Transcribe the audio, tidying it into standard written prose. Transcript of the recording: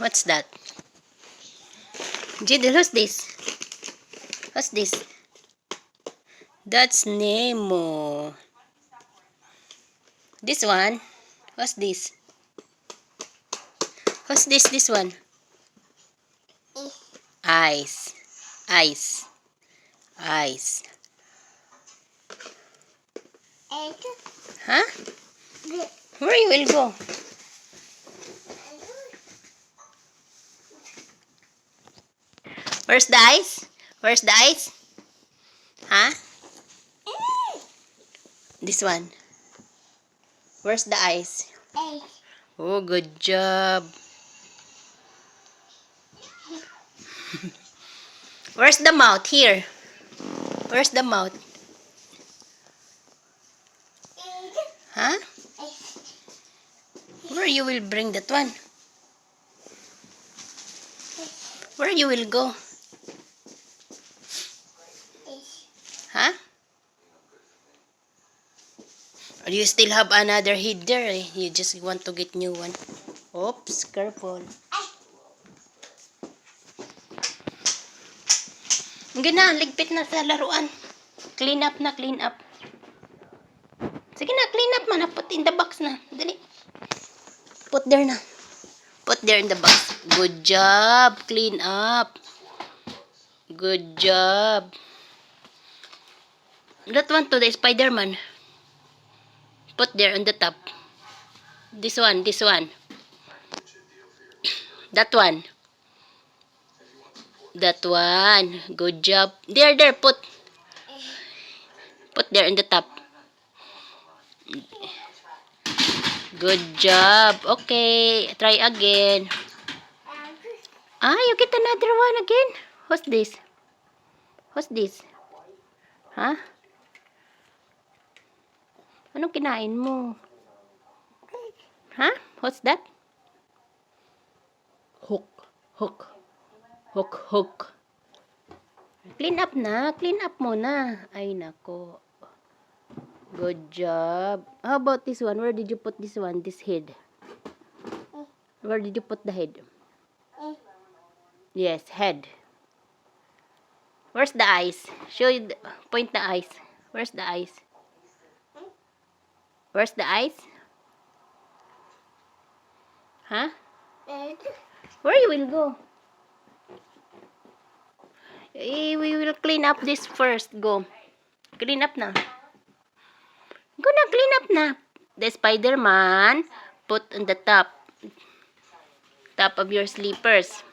What's that? Jidel, who's this? What's this? That's Nemo. This one? What's this? What's this? This one? Ice. Ice. Ice. Huh? Where you will go? Where's the ice? Where's the ice? Huh? This one. Where's the ice? Oh, good job. Where's the mouth? Here. Where's the mouth? Huh? Where you will bring that one? Where you will go? Huh? Or you still have another head there? Eh? You just want to get new one. Oops, careful. Hanggang na, ligpit na sa laruan. Clean up na, clean up. Sige na, clean up man. Put in the box na. Dali. Put there na. Put there in the box. Good job. Clean up. Good job. That one to the Spider-Man. Put there on the top. This one, this one. That one. That one. Good job. There, there. Put there in the top. Good job. Okay. Try again. Ah, you get another one again. What's this? What's this? Huh? Anong kinain mo? Huh? What's that? Hook. Hook. Hook, hook. Clean up na. Clean up muna. Ay, nako. Good job. How about this one? Where did you put this one? This head. Where did you put the head? Yes, head. Where's the eyes? Show you. Point the eyes. Where's the eyes? Where's the eyes? Huh? Where you will go? We will clean up this first. Go. Clean up na. Go na, clean up na. The Spider-Man, put on the top. Top of your slippers.